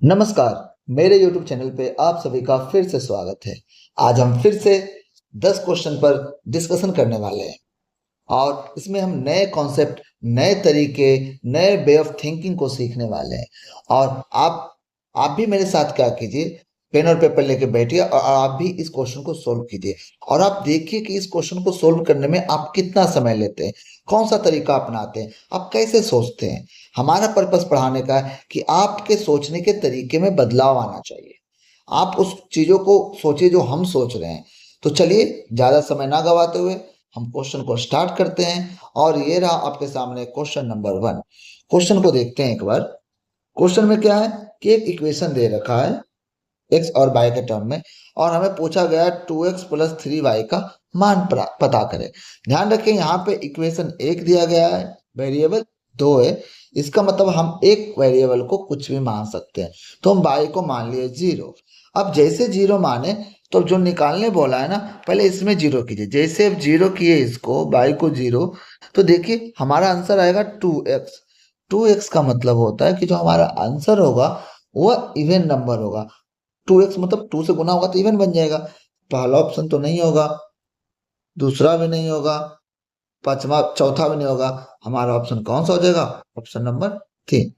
नमस्कार। मेरे YouTube channel पे आप सभी का फिर से स्वागत है। आज हम फिर से 10 क्वेश्चन पर डिस्कशन करने वाले हैं और इसमें हम नए कॉन्सेप्ट, नए तरीके, नए वे ऑफ थिंकिंग को सीखने वाले हैं। और आप भी मेरे साथ क्या कीजिए, पेन और पेपर लेके बैठिए और आप भी इस क्वेश्चन को सोल्व कीजिए और आप देखिए कि इस क्वेश्चन को सोल्व करने में आप कितना समय लेते हैं, कौन सा तरीका अपनाते हैं, आप कैसे सोचते हैं। हमारा पर्पस पढ़ाने का है कि आपके सोचने के तरीके में बदलाव आना चाहिए। आप उस चीज़ों को सोचिए जो हम सोच रहे हैं। तो चलिए ज़्यादा समय ना गवाते हुए हम क्वेश्चन को स्टार्ट करते हैं और ये रहा आपके सामने क्वेश्चन नंबर 1। क्वेश्चन को देखते हैं एक बार। क्वेश्चन में क्या है कि एक इक्वेशन दे रखा है एक्स और वाई के टर्म में और हमें पूछा गया 2x प्लस 3y का मान पता करें। ध्यान रखें यहाँ पे इक्वेशन एक दिया गया है, वेरिएबल दो है। इसका मतलब हम एक वेरिएबल को कुछ भी मान सकते हैं। तो हम y को मान लिए 0। अब जैसे 0 माने तो जो निकालने बोला है ना, पहले इसमें 0 कीजिए। जैसे अब 0 किए इसको, y को 0, तो देखिए हमारा आंसर आएगा 2x। 2x का मतलब होता है कि जो हमारा आंसर होगा वह इवन नंबर होगा। 2x मतलब 2 से गुना होगा तो इवन बन जाएगा। पहला ऑप्शन तो नहीं होगा, दूसरा भी नहीं होगा, पांचवा चौथा भी नहीं होगा। हमारा ऑप्शन कौन सा हो जाएगा? Option number 3।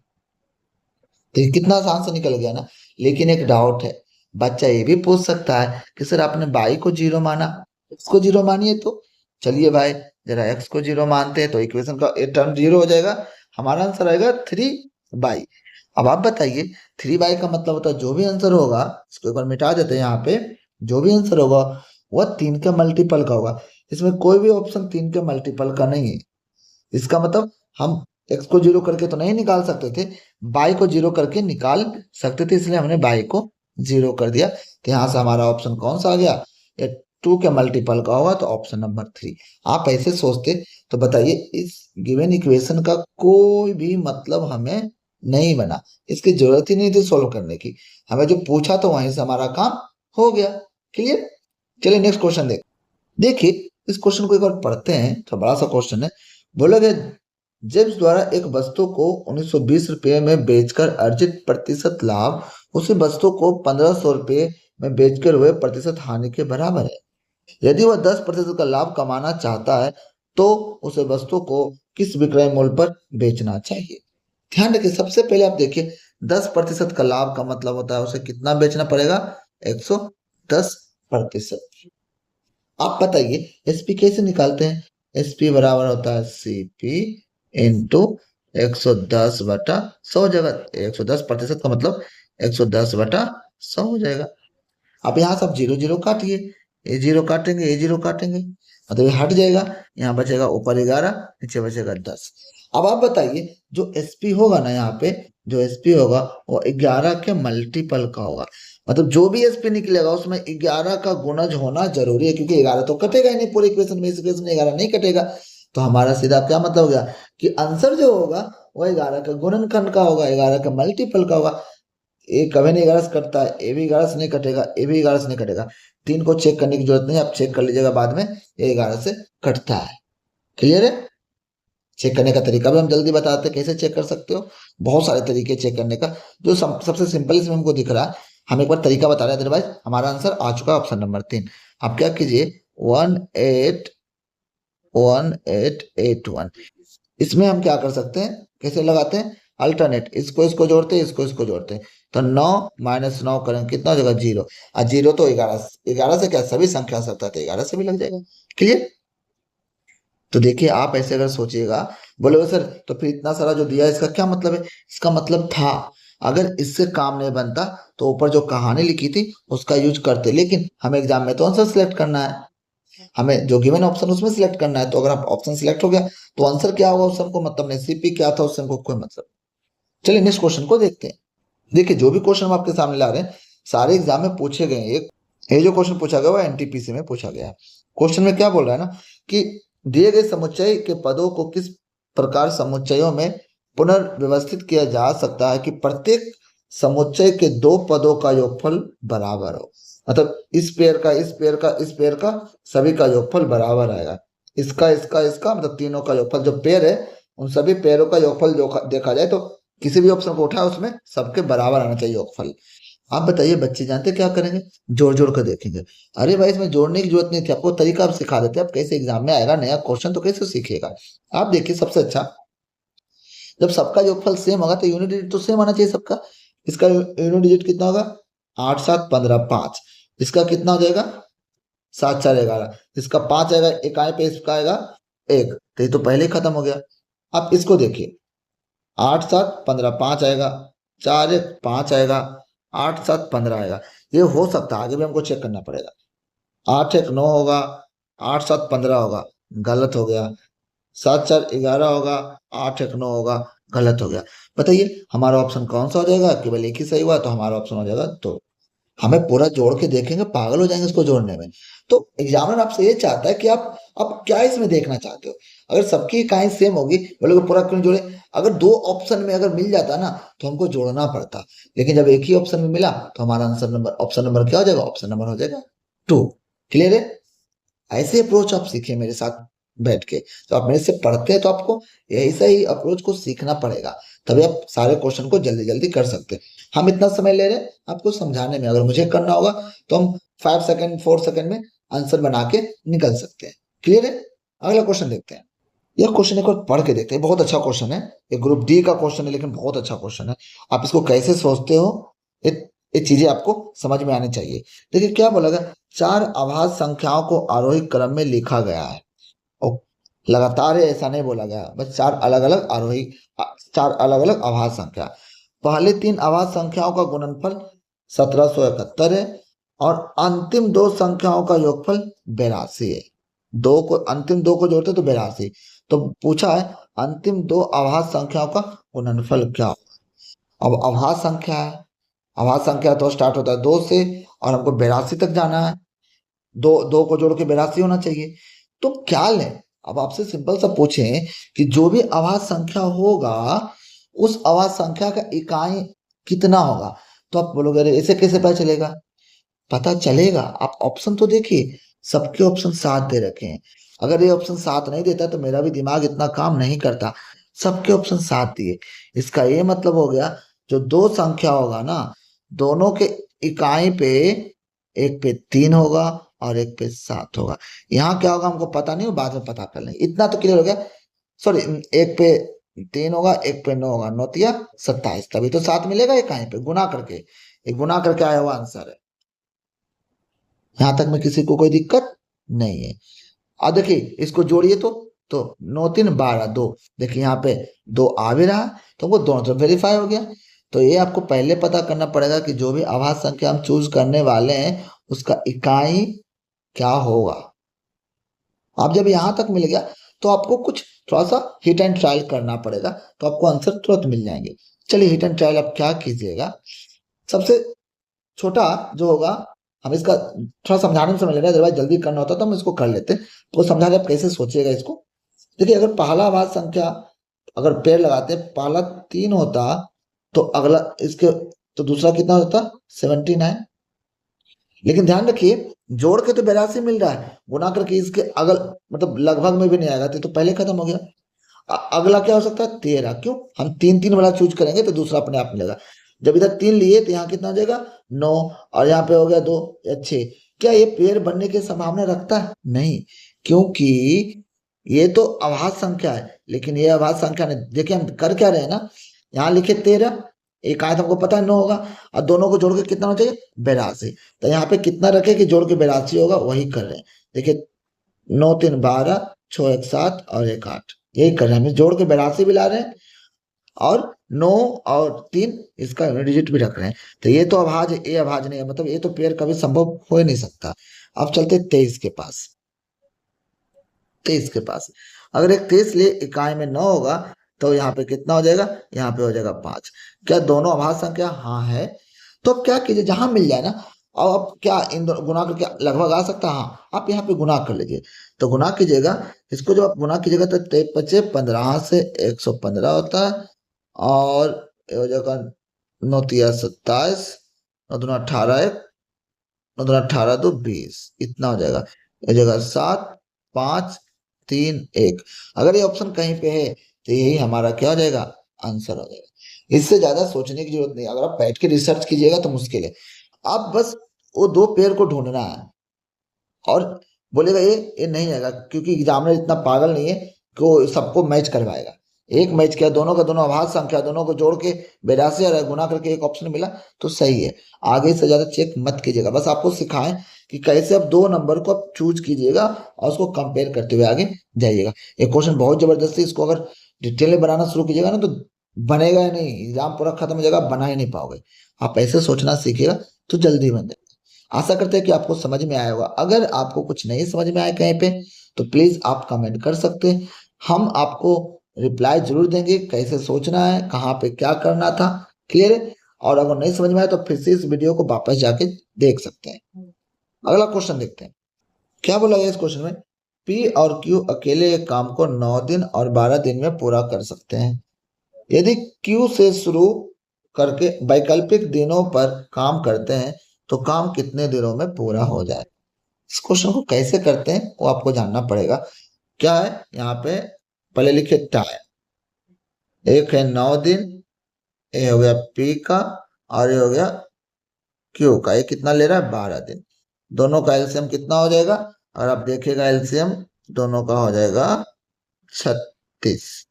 तो ये कितना आसान से निकल गया ना। लेकिन एक डाउट है, बच्चा ये भी पूछ सकता है कि सर आपने बाई को 0 माना, एक्स को 0 मानिए। तो चलिए भाई, जरा एक्स को 0 मानते हैं तो इक्वेशन का टर्म 0 हो जाएगा। हमारा आंसर आएगा 3 बाई। अब आप बताइए, 3 बाई का मतलब होता है जो भी आंसर होगा, इसको एक बार मिटा देते हैं। यहाँ पे जो भी आंसर होगा वह 3 के मल्टीपल का होगा। इसमें कोई भी ऑप्शन 3 के मल्टीपल का नहीं है। इसका मतलब हम एक्स को 0 करके तो नहीं निकाल सकते थे, बाई को 0 करके निकाल सकते थे, इसलिए हमने बाई को 0 कर दिया। तो यहाँ से हमारा ऑप्शन कौन सा आ गया? ये 2 के मल्टीपल का होगा, तो ऑप्शन नंबर 3। आप ऐसे सोचते तो बताइए इस गिवन इक्वेशन का कोई भी मतलब हमें नहीं बना, इसकी जरूरत ही नहीं थी सोल्व करने की। हमें जो पूछा तो वहीं से हमारा काम हो गया। क्लियर? चलिए नेक्स्ट क्वेश्चन देखिए इस क्वेश्चन को एक बार पढ़ते हैं, तो बड़ा सा क्वेश्चन है। बोला गया जेम्स द्वारा एक वस्तु को 1920 रुपये में बेचकर अर्जित प्रतिशत लाभ उसी वस्तु को 1500 रुपये में बेचकर हुए प्रतिशत हानि के बराबर है। यदि वह 10% का लाभ कमाना चाहता है तो उसे वस्तु को किस विक्रय मूल्य पर बेचना चाहिए? ध्यान रखिए, सबसे पहले आप देखिए 10% का लाभ का मतलब होता है उसे कितना बेचना पड़ेगा? 110%। आप बताइए एसपी कैसे निकालते हैं? एसपी बराबर होता है सीपी इंटू 110/100। जगह 110% का मतलब 110/100 हो जाएगा। अब यहाँ सब जीरो जीरो काटिए, ये जीरो काटेंगे, ये जीरो काटेंगे, मतलब ये हट जाएगा। यहाँ बचेगा ऊपर 11, नीचे बचेगा 10। अब आप बताइए जो एसपी होगा ना, यहाँ पे जो एसपी होगा वो 11 के मल्टीपल का होगा। मतलब जो भी एसपी निकलेगा उसमें 11 का गुणज होना जरूरी है, क्योंकि 11 तो कटेगा ही नहीं पूरे इक्वेशन में। इस इक्वेशन में 11 नहीं कटेगा। तो हमारा सीधा क्या मतलब हो गया कि आंसर जो होगा वो 11 का गुणनखंड का होगा, 11 का मल्टीपल का होगा। ए कभी नहीं 11 से कटता है, ए भी 11 से नहीं कटेगा, ए भी 11 से नहीं कटेगा। 3 को चेक करने की जरूरत नहीं, आप चेक कर लीजिएगा बाद में, ये 11 से कटता है। क्लियर है? चेक करने का तरीका भी हम जल्दी बताते हैं, कैसे चेक कर सकते हो। बहुत सारे तरीके चेक करने का, जो सबसे सिंपल इसमें हमको दिख रहा है, हम एक बार तरीका बता रहे हैं। अदरवाइज हमारा आंसर आ चुका है ऑप्शन नंबर 3। आप क्या कीजिए 181881, इसमें हम क्या कर सकते हैं, कैसे लगाते हैं? अल्टरनेट, इसको इसको जोड़ते हैं, इसको इसको जोड़ते हैं। तो 9 - 9 करें कितना हो जाएगा? 0। और 0 तो 11, 11 से क्या सभी संख्या सकता है, तो 11 से भी लग जाएगा। क्लियर? तो देखिए आप ऐसे अगर सोचिएगा, बोले सर तो फिर इतना सारा जो दिया है इसका क्या मतलब है? इसका मतलब था अगर इससे काम नहीं बनता तो ऊपर जो कहानी लिखी थी उसका यूज करते, लेकिन हमें एग्जाम में तो आंसर सिलेक्ट करना है, हमें जो गिवन ऑप्शन उसमें सिलेक्ट करना है। तो अगर आप ऑप्शन सिलेक्ट हो गया तो आंसर क्या होगा उससे हमको मतलब नहीं, सीपी क्या था उससे हमको कोई मतलब। चलिए नेक्स्ट क्वेश्चन को देखते हैं। देखिए जो भी क्वेश्चन हम आपके सामने ला रहे हैं सारे एग्जाम में पूछे गए हैं। एक ये जो क्वेश्चन पूछा गया वो एनटीपीसी में पूछा गया है। क्वेश्चन में क्या बोल रहा है ना कि दिए गए समुच्चय के पदों को किस प्रकार समुच्चयों में पुनर्व्यवस्थित किया जा सकता है कि प्रत्येक समुच्चय के दो पदों का योगफल बराबर हो। मतलब इस पेयर का इस पेयर का इस पेयर का सभी का योगफल बराबर आएगा। इसका इसका इसका मतलब तीनों का योगफल जो पेयर है उन सभी पेयरों का योगफल देखा जाए तो किसी भी ऑप्शन को उठाए उसमें सबके बराबर आना चाहिए योगफल। आप बताइए बच्चे जानते क्या करेंगे? जोड़ जोड़ कर देखेंगे। अरे भाई इसमें जोड़ने की जरूरत नहीं थी, आपको तरीका आप सिखा देते, आप कैसे एग्जाम में आएगा नया क्वेश्चन तो कैसे सीखिएगा। आप देखिए सबसे अच्छा, जब सबका योगफल सेम होगा तो यूनिट डिजिट तो सेम आना चाहिए सबका। इसका यूनिट डिजिट कितना होगा? 8 7 15 5। इसका कितना हो जाएगा? 7 4 11। इसका 5 आएगा इकाई पे, इसका आएगा 1, तो ये तो पहले ही खत्म हो गया। आप इसको देखिए, 8 7 15 5 आएगा, 4 1 5 आएगा, 8 7 15 आएगा। ये हो सकता है, आगे भी हमको चेक करना पड़ेगा। 8 1 9 होगा, 8 7 15 होगा, गलत हो गया। 7 4 11 होगा, 8 1 9 होगा, गलत हो गया। बताइए हमारा ऑप्शन कौन सा हो जाएगा? केवल एक ही सही हुआ तो हमारा ऑप्शन हो जाएगा तो। हमें पूरा जोड़ के देखेंगे, पागल हो जाएंगे इसको जोड़ने में। तो एग्जामिनर आपसे ये चाहता है कि आप क्या इसमें देखना चाहते हो। अगर सबकी इकाई सेम होगी, बोले को पूरा क्यों जोड़े? अगर दो ऑप्शन में अगर मिल जाता ना तो हमको जोड़ना पड़ता, लेकिन जब एक ही ऑप्शन में मिला तो हमारा आंसर नंबर, ऑप्शन नंबर क्या हो जाएगा? ऑप्शन नंबर हो जाएगा 2। क्लियर है? ऐसे अप्रोच आप सीखिए मेरे साथ बैठ के। तो आप मेरे से पढ़ते हैं तो आपको ऐसा ही अप्रोच को सीखना पड़ेगा, तभी आप सारे क्वेश्चन को जल्दी जल्दी कर सकते हैं। हम इतना समय ले रहे हैं आपको समझाने में, अगर मुझे करना होगा तो हम 5 सेकंड 4 सेकंड में आंसर बना के निकल सकते हैं। क्लियर है? अगला क्वेश्चन देखते हैं। यह क्वेश्चन एक बार पढ़ के देखते हैं, बहुत अच्छा क्वेश्चन है। ये ग्रुप डी का क्वेश्चन है लेकिन बहुत अच्छा क्वेश्चन है। आप इसको कैसे सोचते हो, ये ये चीजें आपको समझ में आनी चाहिए। देखिए क्या बोला गया, 4 अभाज्य संख्याओं को आरोही क्रम में लिखा गया है। और लगातार है ऐसा नहीं बोला गया, बस 4 अलग अलग आरोही, 4 अलग अलग अभाज्य संख्या। पहले 3 अभाज्य संख्याओं का गुणनफल 1771 है और अंतिम दो संख्याओं का योगफल 82 है। दो को, अंतिम दो को जोड़ते तो 82। तो पूछा है अंतिम दो अभाज्य संख्याओं का गुणनफल क्या हो। अब अभाज्य संख्या है, अभाज्य संख्या तो स्टार्ट होता है 2 से और हमको 82 तक जाना है। दो दो को जोड़ के 82 होना चाहिए। तो क्या लें? अब आपसे सिंपल सा पूछें कि जो भी अभाज्य संख्या होगा उस अभाज्य संख्या का इकाई कितना होगा, तो आप बोलोगे अरे ऐसे कैसे पता चलेगा? पता चलेगा, आप ऑप्शन तो देखिए, सबके ऑप्शन 7 दे रखे हैं। अगर ये ऑप्शन 7 नहीं देता तो मेरा भी दिमाग इतना काम नहीं करता। सबके ऑप्शन 7 दिए, इसका ये मतलब हो गया जो दो संख्या होगा ना, दोनों के इकाई पे, एक पे 3 होगा और एक पे 7 होगा। यहाँ क्या होगा हमको पता नहीं हो, बाद में पता कर लेंगे। इतना तो क्लियर हो गया। सॉरी, एक पे 3 होगा, एक पे 9 होगा, 9 तिया 27, तभी तो 7 मिलेगा इकाई पे गुना करके। ये गुना करके आया हुआ आंसर है। यहां तक में किसी को कोई दिक्कत नहीं है। अब देखिए इसको जोड़िए तो 9 3 12 2। देखिए यहाँ पे 2 आ भी रहा तो वो दोनों तरफ वेरीफाई हो गया। तो ये आपको पहले पता करना पड़ेगा कि जो भी आभाज्य संख्या हम चूज करने वाले हैं उसका इकाई क्या होगा। आप जब यहां तक मिल गया तो आपको कुछ थोड़ा सा हिट एंड ट्रायल करना पड़ेगा, तो आपको आंसर तुरंत मिल जाएंगे। चलिए हिट एंड ट्रायल आप क्या कीजिएगा, सबसे छोटा जो होगा, हम इसका थोड़ा समझाने में समय ले रहे हैं, अदरवाइज जल्दी करना होता तो हम इसको कर लेते। तो समझा रहे आप कैसे सोचिएगा इसको। देखिए अगर पहला आभाज्य संख्या, अगर पेड़ लगाते पहला 3 होता तो अगला इसके, तो दूसरा कितना होता? 79। लेकिन ध्यान रखिए जोड़ के तो 82 मिल रहा है, गुना करके इसके अगल मतलब लगभग में भी नहीं आएगा तो पहले खत्म हो गया। अगला क्या हो सकता है? 13। क्यों? हम 3 3 वाला चूज करेंगे तो दूसरा अपने आप मिलेगा। जब इधर 3 लिए तो यहाँ कितना हो जाएगा? 9। और यहाँ पे हो गया 2 या 6। क्या ये पेड़ बनने की संभावना रखता है? नहीं, क्योंकि ये तो अभाज्य संख्या है, लेकिन ये अभाज्य संख्या नहीं। देखिए हम कर क्या रहे हैं ना, यहाँ लिखे 13, एक आयत हमको पता है 9 होगा, और दोनों को जोड़ के कितना होना चाहिए? 82। तो यहाँ पे कितना रखे कि जोड़ के 82 होगा, वही कर रहे हैं। देखिए 9 3 12, 6 1 7 और 1 8, यही कर रहे हैं। हम जोड़ के 82 भी ला रहे हैं और 9 और 3 इसका यूनिट डिजिट भी रख रहे हैं। तो ये तो अभाज्य, ये अभाज्य नहीं है, मतलब ये तो पेयर कभी संभव हो ही नहीं सकता। अब चलते 23 के पास। 23 के पास अगर एक 23 लिए इकाई में 9 होगा तो यहाँ पे कितना हो जाएगा? यहाँ पे हो जाएगा 5। क्या दोनों अभाज्य संख्या? हाँ है। तो अब क्या कीजिए, जहां मिल जाए ना, और अब क्या इन दोनों गुना करके लगभग आ सकता है? हाँ, आप यहाँ पे गुना कर लीजिए। तो गुना कीजिएगा, इसको जब आप गुना कीजिएगा तो 23 25 15 से 115 होता है, और ये हो जाएगा 9 तिया 27, 9 दूना 18, 9 दूना 18 2 20, इतना हो जाएगा। ये जगह 7 5 3 1। अगर ये ऑप्शन कहीं पे है तो यही हमारा क्या हो जाएगा? आंसर हो जाएगा। इससे ज्यादा सोचने की जरूरत नहीं। अगर आप बैठ के रिसर्च कीजिएगा तो मुश्किल है। आप बस वो दो पेयर को ढूंढना है और बोलेगा ये नहीं आएगा, क्योंकि एग्जामिनर इतना पागल नहीं है कि वो सबको मैच करवाएगा। एक मैच किया, दोनों का दोनों अभाज्य संख्या, दोनों को जोड़ के 82 और गुना करके एक ऑप्शन मिला तो सही है। आगे से ज्यादा चेक मत कीजिएगा, बस आपको सिखाएं कि कैसे आप दो नंबर को आप चूज कीजिएगा और उसको कंपेयर करते हुए आगे जाइएगा। ये क्वेश्चन बहुत जबरदस्त है, इसको अगर डिटेल में बनाना शुरू कीजिएगा ना तो बनेगा ही नहीं, एग्जाम पूरा खत्म हो जाएगा, बना ही नहीं पाओगे। आप ऐसे सोचना सीखिएगा तो जल्दी बन जाएगा। आशा करते हैं कि आपको समझ में आया होगा। अगर आपको कुछ नहीं समझ में आया कहीं पे तो प्लीज आप कमेंट कर सकते हैं, हम आपको रिप्लाई जरूर देंगे कैसे सोचना है, कहाँ पे क्या करना था। क्लियर है? और अगर नहीं समझ में आया तो फिर से इस वीडियो को वापस जाके देख सकते हैं। अगला क्वेश्चन देखते हैं क्या बोला गया इस क्वेश्चन में। पी और क्यू अकेले एक काम को 9 दिन और 12 दिन में पूरा कर सकते हैं। यदि क्यू से शुरू करके वैकल्पिक दिनों पर काम करते हैं तो काम कितने दिनों में पूरा हो जाए। इस क्वेश्चन को कैसे करते हैं वो आपको जानना पड़ेगा। क्या है यहाँ पे, पहले लिखे टाइम। एक है 9 दिन, ये हो गया पी का और ये हो गया क्यू का। ये कितना ले रहा है, 12 दिन। दोनों का एलसीएम कितना हो जाएगा, और आप देखिएगा एलसीएम दोनों का हो जाएगा 36।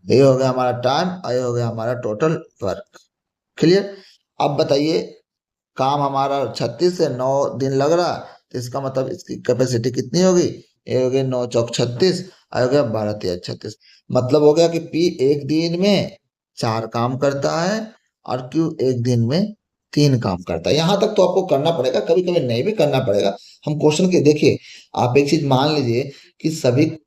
ये हो गया हमारा टाइम और ये हो गया हमारा टोटल वर्क। क्लियर? अब बताइए, काम हमारा 36 से 9 दिन लग रहा, तो इसका मतलब इसकी कैपेसिटी कितनी होगी, ये हो गया 9 चौक 36, और हो गया 12 तिया 36। मतलब हो गया कि पी एक दिन में 4 काम करता है और क्यू एक दिन में 3 काम करता है। यहां तक तो आपको करना पड़ेगा, कभी कभी नहीं भी करना पड़ेगा। हम क्वेश्चन के देखिए, आप एक चीज मान लीजिए कि सभी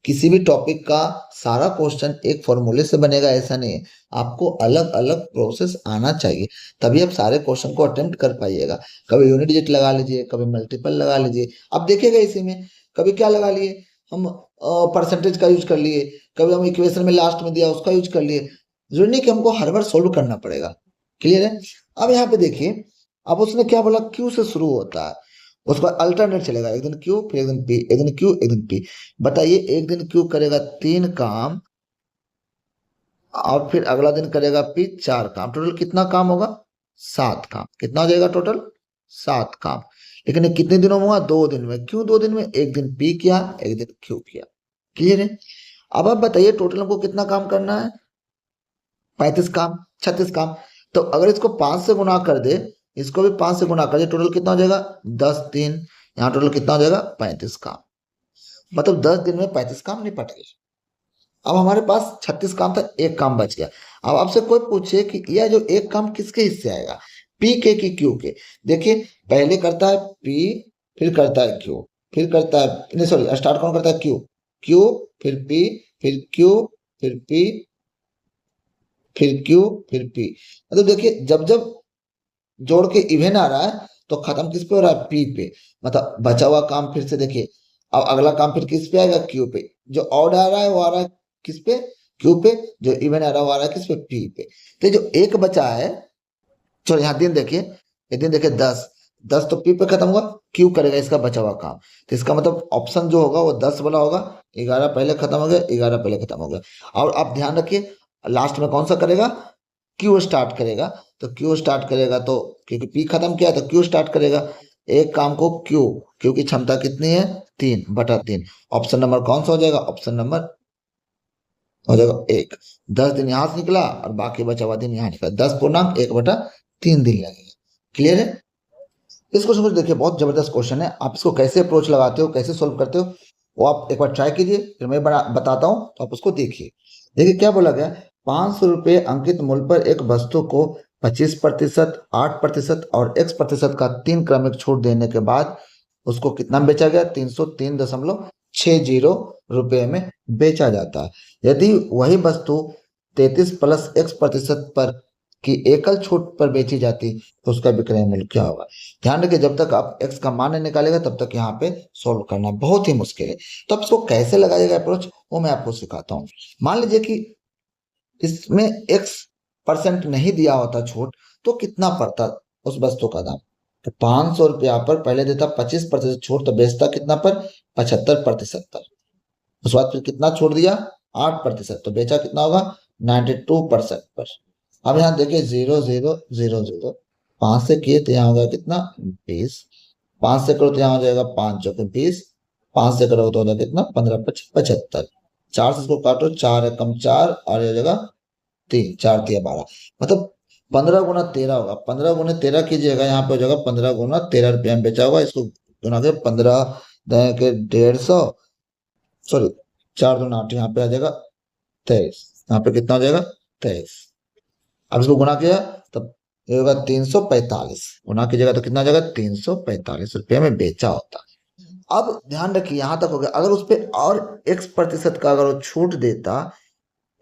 किसी भी टॉपिक का सारा क्वेश्चन एक फॉर्मूले से बनेगा ऐसा नहीं है। आपको अलग अलग प्रोसेस आना चाहिए, तभी आप सारे क्वेश्चन को अटेम्प्ट कर पाइएगा। कभी यूनिट डिजिट लगा लीजिए, कभी मल्टीपल लगा लीजिए। अब देखिएगा इसी में कभी क्या लगा लिए हम, परसेंटेज का यूज कर लिए, कभी हम इक्वेशन में लास्ट में दिया उसका यूज कर लिए। जरूरी नहीं कि हमको हर बार सोल्व करना पड़ेगा। क्लियर है? अब यहाँ पे देखिए, अब उसने क्या बोला, क्यू से शुरू होता है, उसका अल्टरनेट चलेगा, एक दिन क्यू फिर एक दिन पी, एक दिन क्यू एक दिन पी। बताइए, एक दिन क्यू करेगा 3 काम और फिर अगला दिन करेगा पी 4 काम, टोटल कितना काम होगा, 7 काम। कितना हो जाएगा टोटल, 7 काम। लेकिन ये कितने दिनों में हुआ, 2 दिन में। क्यों 2 दिन में, एक दिन पी किया एक दिन क्यू किया। क्लियर है? अब आप बताइए टोटल हमको कितना काम करना है, 35 काम, 36 काम। तो अगर इसको 5 से गुना कर दे, इसको भी 5 से गुना कर दे, टोटल कितना हो जाएगा, 10 दिन। यहाँ टोटल कितना हो जाएगा, 35 काम। मतलब 10 दिन में 35 काम निपट गए। अब हमारे पास 36 काम था, एक काम बच गया। अब आपसे कोई पूछे कि यह जो एक काम किसके हिस्से आएगा, पी के कि क्यू के। देखिए, पहले करता है पी, फिर करता है क्यू, फिर करता है, नहीं सॉरी, स्टार्ट कौन करता है, क्यू। क्यू फिर पी फिर क्यू फिर पी फिर क्यू फिर पी। मतलब देखिए, जब जब जोड़ के इवन आ रहा है तो खत्म किस पे हो रहा है, पी पे। मतलब बचा हुआ काम फिर से देखिए, अब अगला काम फिर किस पे आएगा, क्यू पे। जो ऑड आ रहा है वो आ रहा है किस पे, क्यू पे। जो इवन आ रहा है वो आ रहा है किस पे, पी पे। तो जो एक बचा है, चलो यहाँ दिन देखिए, ये दिन देखिए 10, 10 तो पी पे खत्म हुआ, क्यू करेगा इसका बचा हुआ काम। तो इसका मतलब ऑप्शन जो होगा वो 10 वाला होगा। 11 पहले खत्म हो गया, 11 पहले खत्म हो गया। और आप ध्यान रखिए, लास्ट में कौन सा करेगा, क्यू स्टार्ट करेगा। तो क्यू स्टार्ट करेगा तो, क्योंकि पी खत्म किया तो क्यू स्टार्ट करेगा। एक काम को क्यू, क्यू की क्षमता कितनी है, 3/3। ऑप्शन नंबर कौन सा हो जाएगा, ऑप्शन नंबर हो जाएगा 1। 10 दिन यहां से निकला और बाकी बचा हुआ दिन यहाँ निकला, 10 पूर्णांक 1/3 दिन लगेगा। क्लियर है? इस क्वेश्चन को देखिए, बहुत जबरदस्त क्वेश्चन है। आप इसको कैसे अप्रोच लगाते हो, कैसे सोल्व करते हो, वो आप एक बार ट्राई कीजिए, फिर मैं बताता हूँ तो आप उसको देखिए। देखिए क्या बोला गया, 500 रुपये अंकित मूल्य पर एक वस्तु को 25%, 8% और x% का 3 क्रमिक छूट देने के बाद उसको कितना में बेचा गया, 303.60 रुपये में बेचा जाता है। यदि वही वस्तु 33 प्लस x% पर की एकल छूट पर बेची जाती तो उसका विक्रय मूल्य क्या होगा। ध्यान रखिए, जब तक आप x का मान नहीं निकालेगा तब तक यहाँ पे सोल्व करना बहुत ही मुश्किल है। तो आप इसको कैसे लगाइएगा अप्रोच, वो मैं आपको सिखाता हूँ। मान लीजिए कि इसमें x% नहीं दिया होता छूट, तो कितना पड़ता उस वस्तु का दाम। तो 500 रुपया पर पहले देता 25% छूट, तो बेचता कितना पर, 75% पर। उसके बाद फिर कितना छोड़ दिया, 8%, तो बेचा कितना होगा, 92% पर। अब यहाँ देखिए 0 0 0 0, 5 से किए तो यहाँ हो गया कितना 20, 5 से करो तो यहाँ हो जाएगा 5 चौके 20, 5 से करो तो हो जाएगा कितना 15 5 75, 4 से इसको काटो, 4 है कम 4 और ये जगह 3, 4 तिया 12, मतलब 15 गुना 13 होगा। 15 गुना 13 कीजिएगा, यहाँ पे हो जाएगा 15 गुना 13 रुपया में बेचा होगा। इसको गुना के 15 के 150, सॉरी 4 2 8, यहाँ पे आ जाएगा 23, यहाँ पे कितना हो जाएगा 23। अब इसको गुना किया तब ये होगा 345, गुना कीजिएगा तो कितना आ जाएगा 345 रुपये में बेचा होता। अब ध्यान रखिए यहां तक हो गया। अगर उस पर और x% का अगर वो छूट देता,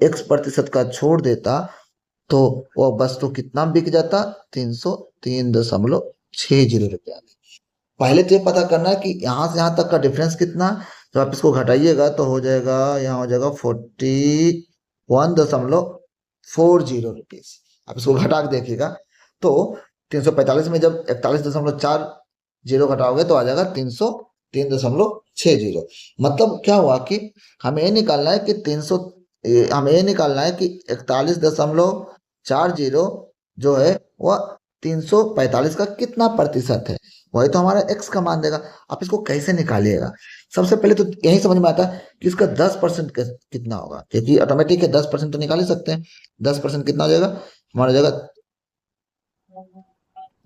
x% का छोड़ देता तो वो वस्तु कितना बिक जाता 303.60 रुपया में। पहले तो ये पता करना है कि यहां से यहां तक का डिफरेंस कितना। जब आप इसको घटाइएगा तो हो जाएगा, यहाँ हो जाएगा 41.40 रुपीज। आप इसको घटा के देखिएगा तो 345 में जब 41.40 घटाओगे तो आ जाएगा 303.60। मतलब क्या हुआ कि हमें ये निकालना है कि हमें ये निकालना है कि 41.40 जो है वह 345 का कितना प्रतिशत है, वही तो हमारा x का मान देगा। आप इसको कैसे निकालिएगा, सबसे पहले तो यही समझ में आता है कि इसका 10% कितना होगा, क्योंकि ऑटोमेटिक है 10% तो निकाल ही सकते हैं। 10% कितना हो जाएगा हमारा, जगह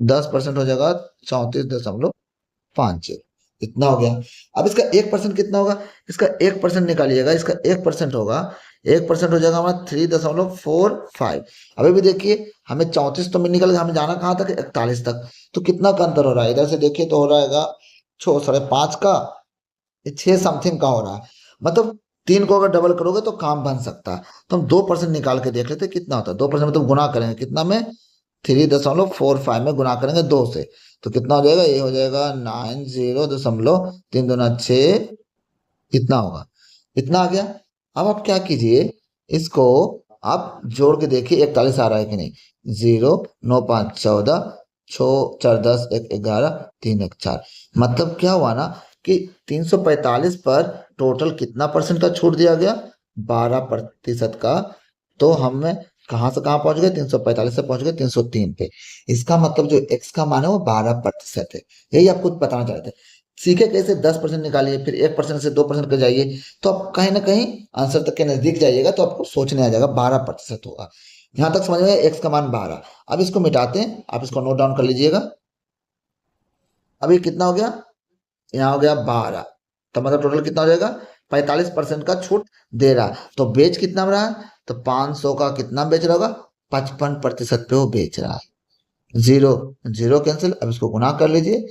10% हो जाएगा 34.50, इतना हो गया। अब इसका 1% कितना होगा, इसका 1% निकालिएगा, इसका 1% होगा, 1% हो जाएगा हमारा 3.45। अभी भी देखिए हमें 34 तो में निकल गया, हमें जाना कहाँ तक 41 तक, तो कितना का अंतर हो रहा है, इधर से देखिए तो हो रहा है 6.5 का, 6 समथिंग का हो रहा है। मतलब 3 को अगर डबल करोगे तो काम बन सकता है। तो हम 2% निकाल के देख लेते कितना होता है। 2% मतलब गुना करेंगे कितना में, 3.45 में गुना करेंगे 2 से, तो कितना हो जाएगा, ये हो जाएगा 90.3 दूना 6, कितना होगा, इतना आ गया। अब आप क्या कीजिए, इसको आप जोड़ के देखिए 41 आ रहा है कि नहीं। 0 9 5 14, 6 4 10 1 11 3 1 4, मतलब क्या हुआ ना कि 345 पर टोटल कितना परसेंट का छूट दिया गया, 12% का। तो हमें कहाँ से कहाँ पहुंच गए, 345 से पहुंच गए 303 पे। इसका मतलब जो x का मान है वो 12% है। यही आपको बताना चाहते थे। सीखे कैसे, 10% निकालिए, फिर 1% से 2% कर जाइए, तो आप कहीं ना कहीं आंसर तक के नजदीक जाइएगा, तो आपको सोचने आ जाएगा 12% होगा। यहां तक समझ में, x का मान 12। अब इसको मिटाते हैं, आप इसको नोट डाउन कर लीजिएगा। अब ये कितना हो गया, यहाँ हो गया 12, तो मतलब टोटल कितना हो जाएगा, 45% का छूट दे रहा। तो बेच कितना रहा है, तो 500 का कितना बेच रहा होगा, 55% पे वो बेच रहा है। 0 0 कैंसिल, अब इसको गुना कर लीजिए,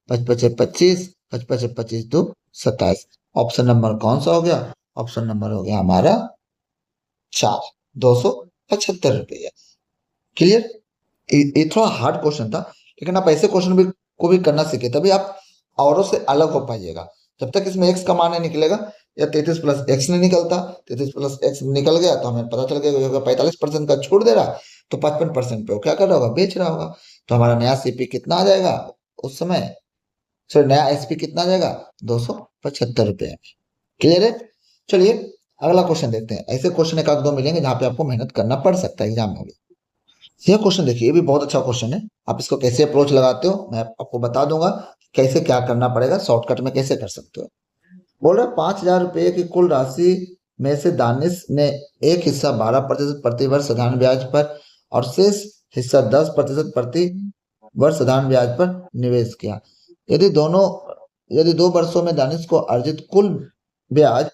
5 5 25, 5 5 25 2 27। ऑप्शन नंबर कौन सा हो गया, ऑप्शन नंबर हो गया हमारा 4, 275 रुपया। क्लियर। ये थोड़ा हार्ड क्वेश्चन था, लेकिन आप ऐसे क्वेश्चन भी को भी करना सीखे, तभी आप औरों से अलग हो पाइएगा। जब तक इसमें x का मान नहीं निकलेगा, या 33 प्लस एक्स नहीं निकलता, 33 प्लस एक्स निकल गया तो हमें पता चल गया 45% का छूट दे रहा, तो 55% पे वो क्या कर रहा होगा, बेच रहा होगा। तो हमारा नया सीपी कितना आ जाएगा उस समय, सॉरी नया एसपी कितना आ जाएगा, 275 रुपये। क्लियर है। चलिए अगला क्वेश्चन देखते हैं। ऐसे क्वेश्चन एक आध दो मिलेंगे जहाँ पे आपको मेहनत करना पड़ सकता है एग्जाम में भी। यह क्वेश्चन देखिए, ये भी बहुत अच्छा क्वेश्चन है। आप इसको कैसे अप्रोच लगाते हो मैं आपको बता दूंगा, कैसे क्या करना पड़ेगा, शॉर्टकट में कैसे कर सकते हो। बोल रहे 5,000 रुपये की कुल राशि में से दानिश ने एक हिस्सा 12% प्रति वर्ष साधारण ब्याज पर और शेष हिस्सा 10% प्रति वर्ष साधारण ब्याज पर निवेश किया। यदि 2 वर्षों में दानिश को अर्जित कुल ब्याज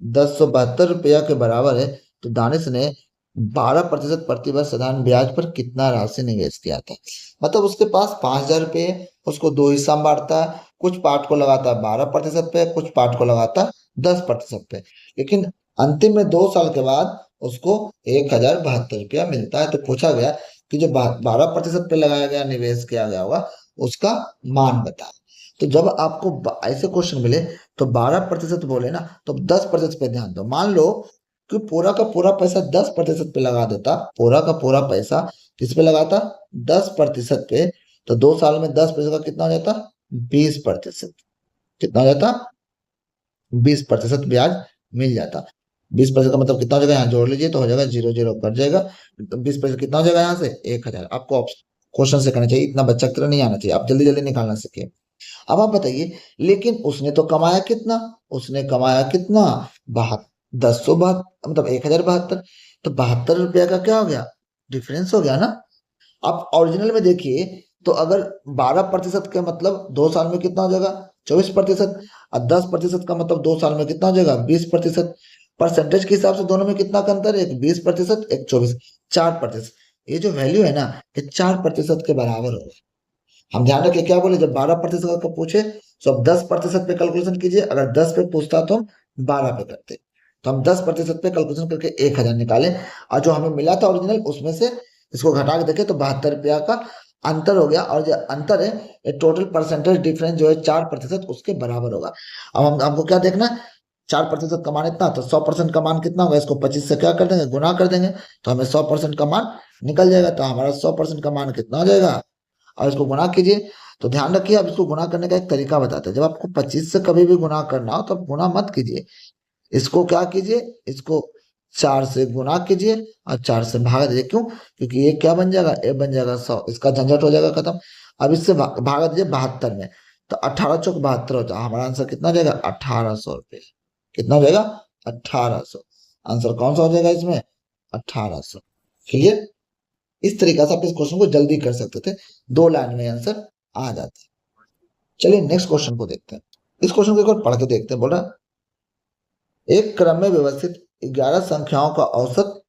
1072 रुपया के बराबर है, तो दानिश ने 12% प्रति वर्ष साधारण ब्याज पर कितना राशि निवेश किया था। मतलब उसके पास 5,000 रुपये, उसको 2 हिस्सा में बांटता है, कुछ पार्ट को लगाता है 12% पे, कुछ पार्ट को लगाता है 10% पे, लेकिन अंतिम में 2 साल के बाद उसको 1,072 रुपया मिलता है। तो पूछा गया कि जो 12% पे लगाया गया, निवेश किया गया होगा, उसका मान बताए। तो जब आपको ऐसे क्वेश्चन मिले तो 12% बोले ना, तो 10% पे ध्यान दो। मान लो कि पूरा का पूरा पैसा 10% पे लगा देता, पूरा का पूरा पैसा किस पे लगाता, 10% पे, तो 2 साल में 10% का कितना हो जाता, 20%। कितना हो जाता, 20% ब्याज मिल जाता। 20% का मतलब कितना हो जाएगा, यहाँ जोड़ लीजिए तो हो जाएगा 0 0 कट जाएगा। 20% कितना हो जाएगा यहाँ से 1000। आपको क्वेश्चन से करना चाहिए, इतना बच्चा की तरह नहीं आना चाहिए, आप जल्दी जल्दी निकालना सीखिए। अब आप बताइए, लेकिन उसने तो कमाया कितना, उसने कमाया कितना, बहत्तर, 1072 मतलब 1072। तो 72 रुपया का क्या हो गया, डिफरेंस हो गया ना। आप ओरिजिनल में देखिए, तो अगर 12% का मतलब 2 साल में कितना हो जाएगा, 24%। और 10% का मतलब 2 साल में कितना हो जाएगा, 20%। परसेंटेज के हिसाब से दोनों में कितना का अंतर है, एक 20%, एक 24, 4%। ये जो वैल्यू है ना, ये 4% के बराबर होगा। हम ध्यान रखें क्या बोले, जब 12% का पूछे तो अब 10% पे कैलकुलेशन कीजिए, अगर 10 पे पूछता तो हम 12 पे करते। तो हम 10% पे कैलकुलेशन करके 1000 निकाले, और जो हमें मिला था ओरिजिनल उसमें से इसको घटा के देखे तो 72 रुपया का अंतर हो गया। और जो अंतर है, ये टोटल परसेंटेज डिफरेंस जो है 4% उसके बराबर होगा। अब हमको क्या देखना है, 4% का मान इतना, तो 100% का मान कितना होगा, इसको 25 से क्या कर देंगे, गुना कर देंगे, तो हमें 100% का मान निकल जाएगा। तो हमारा 100% का मान कितना हो जाएगा, और इसको गुना कीजिए। तो ध्यान रखिए, अब इसको गुना करने का एक तरीका बताते हैं। जब आपको 25 से कभी भी गुना करना हो तो आप गुना मत कीजिए, इसको क्या कीजिए, इसको 4 से गुना कीजिए और 4 से भाग दीजिए। क्यों, क्योंकि ये क्या बन जाएगा, ये बन जाएगा 100, इसका झंझट हो जाएगा खत्म। अब इससे भाग दीजिए 72 में, तो 18 चौक 72 होता है, हमारा आंसर कितना हो जाएगा, 1800 रुपये। कितना हो जाएगा, 1800। आंसर कौन सा हो जाएगा इसमें, 1800। क्लियर। इस तरीके से आप इस क्वेश्चन को जल्दी कर सकते थे, 2 लाइन में आंसर आ जाता है। चलिए नेक्स्ट क्वेश्चन को देखते हैं। इस क्वेश्चन को एक बार पढ़ के देखते हैं। बोल रहा एक क्रम में व्यवस्थित 11 संख्याओं का औसत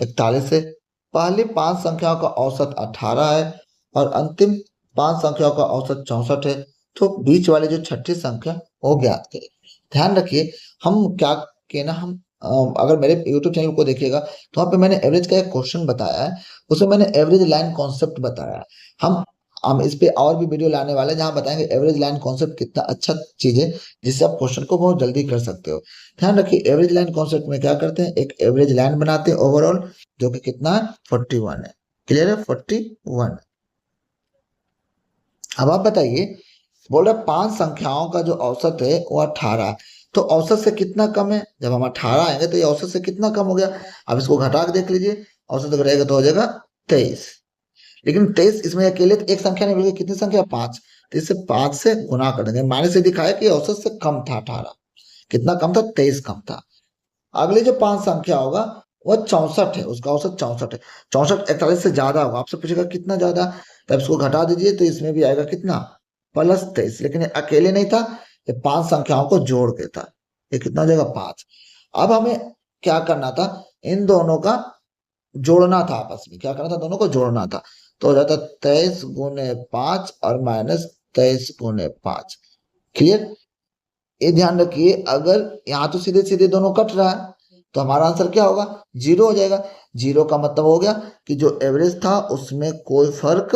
41 है, पहली 5 संख्याओं का औसत 18 है और अंतिम 5 संख्याओं का औसत 64 है। तो बीच वाली जो छठी संख्या वो ज्ञात करें। ध्यान रखिए, हम क्या के ना हम अगर मेरे YouTube चैनल को देखिएगा तो वहाँ पे मैंने एवरेज का एक क्वेश्चन बताया है, उसमें मैंने एवरेज लाइन कॉन्सेप्ट बताया है। हम इस पे और भी वीडियो लाने वाले हैं जहाँ बताएंगे एवरेज लाइन कॉन्सेप्ट कितना अच्छा चीज है, जिससे आप क्वेश्चन को बहुत जल्दी कर सकते हो। ध्यान रखिए, एवरेज लाइन कॉन्सेप्ट में क्या करते हैं, एक एवरेज लाइन बनाते हैं ओवरऑल, जो कि कितना है, 41 है। क्लियर है, 41। अब आप बताइए, बोल रहे 5 संख्याओं का जो औसत है वो 18 है, तो औसत से कितना कम है, जब हम 18 आएंगे तो ये औसत से कितना कम हो गया। अब इसको घटा के देख लीजिए, औसत घटाएगा तो हो जाएगा 23। लेकिन 23 इसमें अकेले तो एक संख्या नहीं बल्कि कितनी संख्या, 5। तो इसे 5 से गुना कर देंगे, माइनस से दिखाया कि औसत से कम था 18। कितना कम था, 23 कम था। अगली जो 5 संख्या होगा वो 64 है, उसका औसत 64 है। 64 41 से ज्यादा होगा, आपसे पूछेगा कितना ज्यादा, तब इसको घटा दीजिए तो इसमें भी आएगा कितना, +23। लेकिन ये अकेले नहीं था, ये 5 संख्याओं को जोड़ के था। ये कितना हो जाएगा, 5। अब हमें क्या करना था, इन दोनों का जोड़ना था, आपस में क्या करना था, दोनों को जोड़ना था। तो हो जाता 23 × 5 और -23 × 5। क्लियर। ये ध्यान रखिए, अगर यहाँ तो सीधे सीधे दोनों कट रहा है तो हमारा आंसर क्या होगा, 0 हो जाएगा। 0 का मतलब हो गया कि जो एवरेज था उसमें कोई फर्क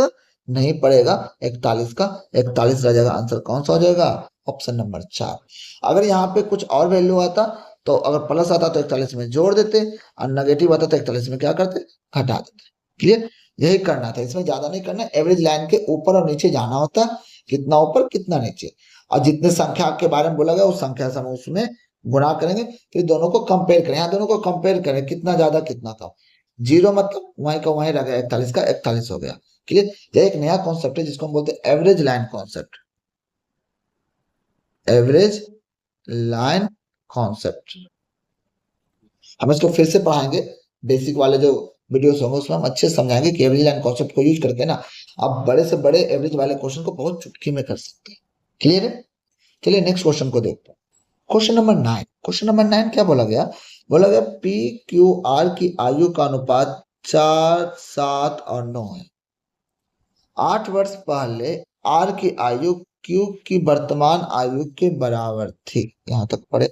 नहीं पड़ेगा, 41 का 41 रह जाएगा। आंसर कौन सा हो जाएगा, ऑप्शन नंबर 4। अगर यहाँ पे कुछ और वैल्यू आता, तो अगर प्लस आता तो 41 में जोड़ देते, और नेगेटिव आता तो 41 में क्या करते, घटा देते। क्लियर। यही करना था, इसमें ज्यादा नहीं करना। एवरेज लाइन के ऊपर और नीचे जाना होता है, कितना ऊपर कितना नीचे, और जितने संख्या के बारे में बोला गया उस संख्या से हम उसमें गुणा करेंगे, फिर दोनों को कंपेयर करें। यहाँ दोनों को कंपेयर करें, कितना ज्यादा कितना कम। 0 मतलब वहीं का वहीं रह गया, 41 का 41 हो गया। क्लियर। यह एक नया कॉन्सेप्ट है जिसको हम बोलते हैं average line concept. Average line concept हम इसको फिर से पढ़ाएंगे, बेसिक वाले जो वीडियोस होंगे उसमें हम अच्छे से समझाएंगे कि एवरेज लाइन कॉन्सेप्ट को यूज करके ना आप बड़े से बड़े एवरेज वाले क्वेश्चन को बहुत चुटकी में कर सकते हैं। क्लियर है। चलिए नेक्स्ट क्वेश्चन को देखते हैं। क्वेश्चन नंबर 9 क्या बोला गया, बोला गया पी क्यू आर की आयु का अनुपात 4 7 और 9 है। 8 वर्ष पहले आर की आयु क्यू की वर्तमान आयु के बराबर थी। यहां तक पढ़े।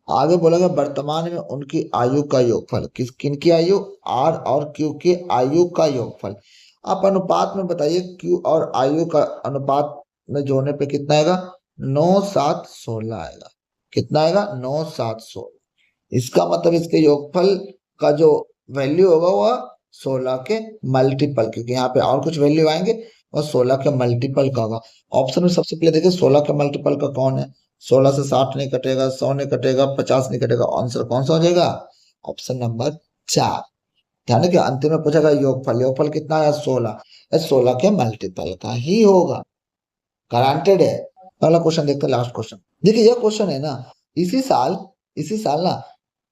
आगे बोला गया वर्तमान में उनकी आयु का योगफल, किनकी आयु, आर और क्यू की आयु का योगफल। आप अनुपात में बताइए, क्यू और आयु का अनुपात में जोड़ने पे कितना आएगा, 9 7 16 आएगा। कितना आएगा, 9 7 16। इसका मतलब इसके योगफल का जो वैल्यू होगा वह 16 के मल्टीपल, क्योंकि यहाँ पे और कुछ वैल्यू आएंगे, और 16 के मल्टीपल का होगा। ऑप्शन में सबसे पहले देखिए 16 के मल्टीपल का कौन है, 16 से 60 नहीं कटेगा, 100 नहीं कटेगा, 50 नहीं कटेगा। आंसर कौन सा हो जाएगा? Option number 4। ध्यान रखिए अंतिम में पूछा गया योगफल, योगफल कितना है? 16। 16 के मल्टीपल का ही होगा, गारंटेड है। अगला क्वेश्चन देखते हैं, लास्ट क्वेश्चन। देखिए यह क्वेश्चन है ना, इसी साल ना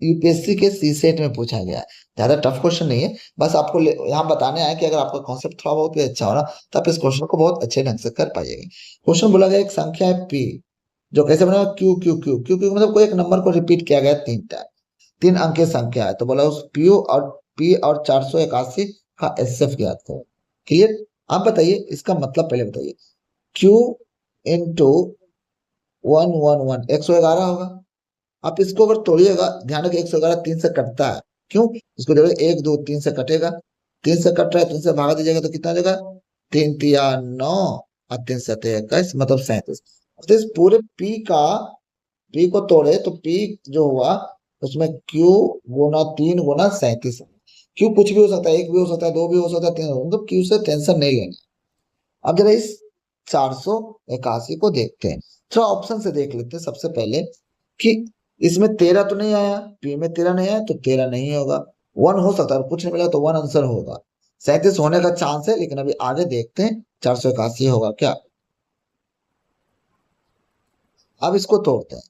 यूपीएससी के सी सेट में पूछा गया है। ज्यादा टफ क्वेश्चन नहीं है, बस आपको यहाँ बताने आया कि अगर आपका कॉन्सेप्ट थोड़ा बहुत भी अच्छा हो ना, तो आप इस क्वेश्चन को बहुत अच्छे ढंग से कर पाइएगा। क्वेश्चन बोला गया एक संख्या है पी, जो कैसे बना? Q Q Q Q Q, मतलब कोई एक नंबर को रिपीट किया गया 3 टाइम, 3 अंक की संख्या है। तो बोला उस पी और 481 का एसएफ ज्ञात करो। क्लियर? आप बताइए इसका मतलब पहले बताइए। क्यू इंटू 111 111 होगा। आप इसको अगर तोड़िएगा, ध्यान रखिए 111 3 से कटता है। क्यों? इसको देखो 1 2 3 से कटेगा, 3 से कट रहा है, 3 से भागा दीजिएगा तो कितना आ जाएगा? 3 तिया 9 और 3 सतह 21, मतलब 37। तो इस पूरे पी को तोड़े तो पी जो हुआ उसमें क्यू गुना 3 गुना 37। क्यू कुछ भी हो सकता है, 1 भी हो सकता है, 2 भी हो सकता है, 3 मतलब क्यू से टेंशन नहीं लेना। अब जरा इस 481 को देखते हैं, थोड़ा ऑप्शन से देख लेते हैं सबसे पहले कि इसमें 13 तो नहीं आया, पी में 13 नहीं आया तो 13 नहीं होगा। 1 हो सकता है, कुछ नहीं मिला तो 1 आंसर होगा। 37 होने का चांस है, लेकिन अभी आगे देखते हैं 481 होगा क्या। अब इसको तोड़ते हैं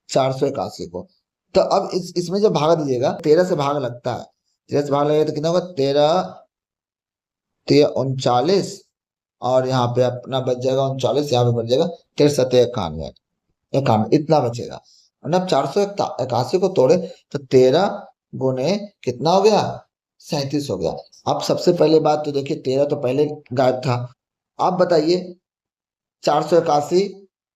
481 को। तो अब इसमें जब भाग दीजिएगा, 13 से भाग लगता है, 13 से भाग लगेगा तो कितना होगा? 13 तेरह 39, और यहाँ पे अपना बच जाएगा 39, यहाँ पे बच जाएगा 13 सतह 91, 91 इतना बचेगा। मतलब 481 को तोड़े तो 13 गुने कितना हो गया? 37 हो गया। अब सबसे पहले बात तो देखिए 13 तो पहले गायब था। आप बताइए 481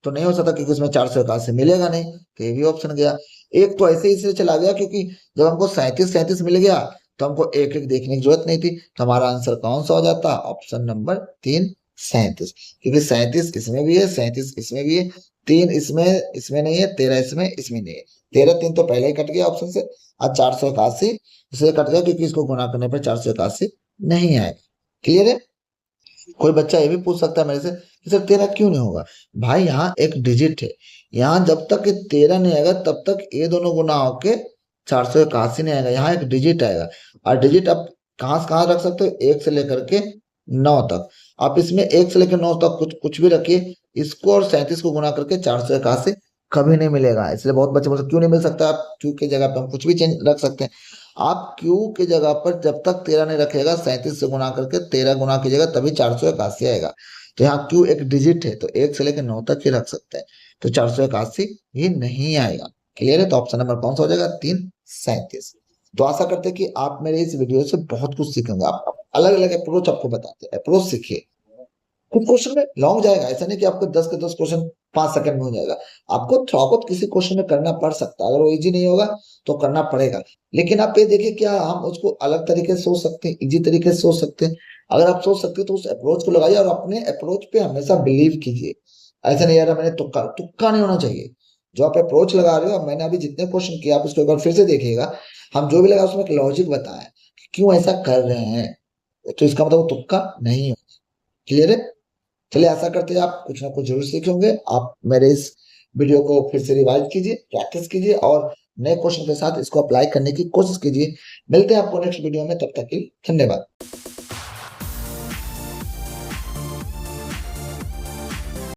तो नहीं हो सकता, क्योंकि उसमें 481 मिलेगा नहीं, तो ये भी ऑप्शन गया। एक तो ऐसे ही इसलिए चला गया क्योंकि जब हमको 37 मिल गया तो हमको एक एक देखने की जरूरत नहीं थी, तो हमारा आंसर कौन सा हो जाता? Option number 3 37। क्योंकि 37 इसमें भी है, 37 इसमें भी है, 3 इसमें नहीं है, 13 इसमें नहीं है। 13 3 तो पहले ही कट गया ऑप्शन से, और 481 इसलिए कट गया क्योंकि इसको गुना करने पर 481 नहीं आए। क्लियर है? कोई बच्चा ये भी पूछ सकता है मेरे से कि सर 13 क्यों नहीं होगा? भाई यहाँ एक डिजिट है, यहाँ जब तक ये 13 नहीं आएगा तब तक ये दोनों गुना होके 481 नहीं आएगा। यहाँ एक डिजिट आएगा, और डिजिट आप कहाँ से कहाँ रख सकते हो? 1 से लेकर के 9 तक। आप इसमें 1 से लेकर 9 तक कुछ कुछ भी रखिए, इसको और 37 को गुना करके 481 कभी नहीं मिलेगा। इसलिए बहुत बच्चे बोलते क्यों नहीं मिल सकता? आप क्यों के जगह पे हम कुछ भी चेंज रख सकते हैं। आप क्यू की जगह पर जब तक 13 नहीं रखेगा, 37 से गुना करके 13 गुना कीजिएगा, तभी 481 आएगा। तो यहाँ क्यू एक डिजिट है, तो 1 से लेकर 9 तक ही रख सकते हैं, तो 481 ये नहीं आएगा। क्लियर है? तो ऑप्शन नंबर कौन सा हो जाएगा? 3 37। तो आशा करते हैं कि आप मेरे इस वीडियो से बहुत कुछ सीखेंगे। आप अलग अलग अप्रोच आपको बताते हैं, अप्रोच सीखिए। कुछ क्वेश्चन में लॉन्ग जाएगा, ऐसा नहीं कि आपको 10 के 10 क्वेश्चन 5 सेकंड में हो जाएगा। आपको थोड़ा बहुत किसी क्वेश्चन में करना पड़ सकता है, अगर वो इजी नहीं होगा तो करना पड़ेगा। लेकिन आप ये देखिए क्या हम उसको अलग तरीके से सोच सकते हैं, इजी तरीके से सोच सकते हैं। अगर आप सोच सकते हैं तो उस अप्रोच को लगाइए, और अपने अप्रोच पे हमेशा बिलीव कीजिए। ऐसा नहीं यार मैंने तुक्का तुक्का नहीं होना चाहिए। जो आप अप्रोच लगा रहे हो, मैंने अभी जितने क्वेश्चन किया आप उसको एक बार फिर से देखिएगा। हम जो भी लगा उसमें एक लॉजिक बताया कि क्यों ऐसा कर रहे हैं, तो इसका मतलब वो तुक्का नहीं हो। क्लियर है? चलिए आशा करते हैं आप कुछ ना कुछ जरूर सीखे होंगे। आप मेरे इस वीडियो को फिर से रिवाइज कीजिए, प्रैक्टिस कीजिए, और नए क्वेश्चन के साथ इसको अप्लाई करने की कोशिश कीजिए। मिलते हैं आपको नेक्स्ट वीडियो में, तब तक के लिए धन्यवाद।